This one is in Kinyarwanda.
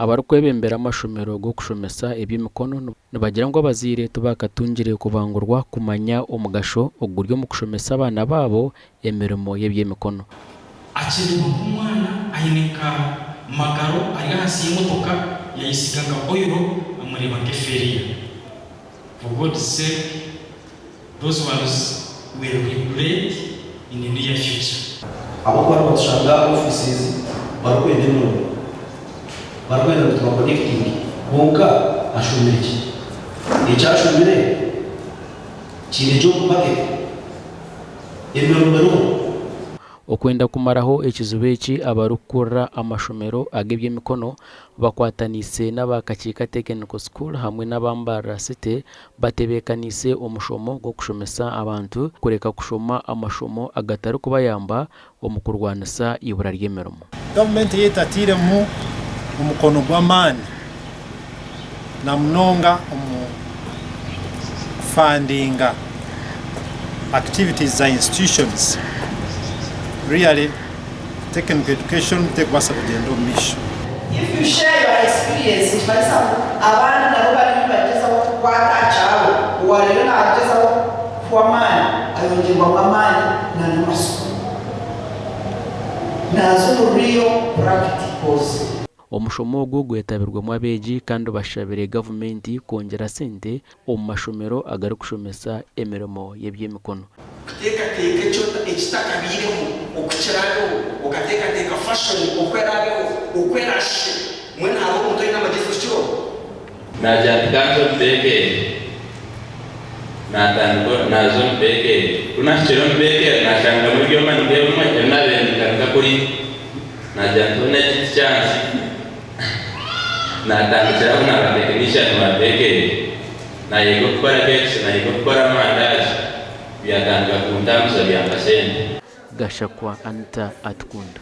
abarukwebembera amashomero go kushomesa eby'emikono nibagira ngo abazire tubakatungire kubangurwa kumanya omugasho oguryo mu kushomesa abana babo emirimo y'eby'emikono. Akiriba nk'umwana ayinika magaro ari hasi y'imotoka yayisigaga oil amureba nk'eferiya. For God's sake, those ones will regret in the near future. Abo kwa bashanga offices barakwenda no barakwenda to connecting bonka ashumiki icyashumire kiri job market emero okwenda kumaraho ekizibu eki abarukura amashomero ag'eby'emikono bakwatanise n'abakakika technical school hamwe n'abambara city batebekanise omushomo go kushomesa abantu kureka kushoma amashomo agatari kubayamba omukurwanisa ibura ry'emirimo. Government yetatiremu umukono gw'amaani na munonga fundinga activities za institutions. Really, technical education take wasa kugenda omisho. If you share your experience, it might sound abana nabo bari bageza kwatachawo walero nageza kwa mani ayongerwa amani na n'amasomo nazo real practicals. Omushomo ogwo gwetabirwemu abeegi kandi bashabire gavumenti kongera sente omu mashomero agari kushomesa emirimo y'eby'emikono. Teka cyo ekitakabireho okukiraho okateka fashion okweraho okwerashe mwena abo muntu ina magifu cyo naja kanzo beke na tango nazo beke tunashiro beke na shanga mu byo mani byo mwe nabe ndikanga kuri naja tone chance na tango na technician wa beke na yego kwa beke na yego kwa mandazi byatanga kuntamza byambasende Gashakwa Anita Atkunda.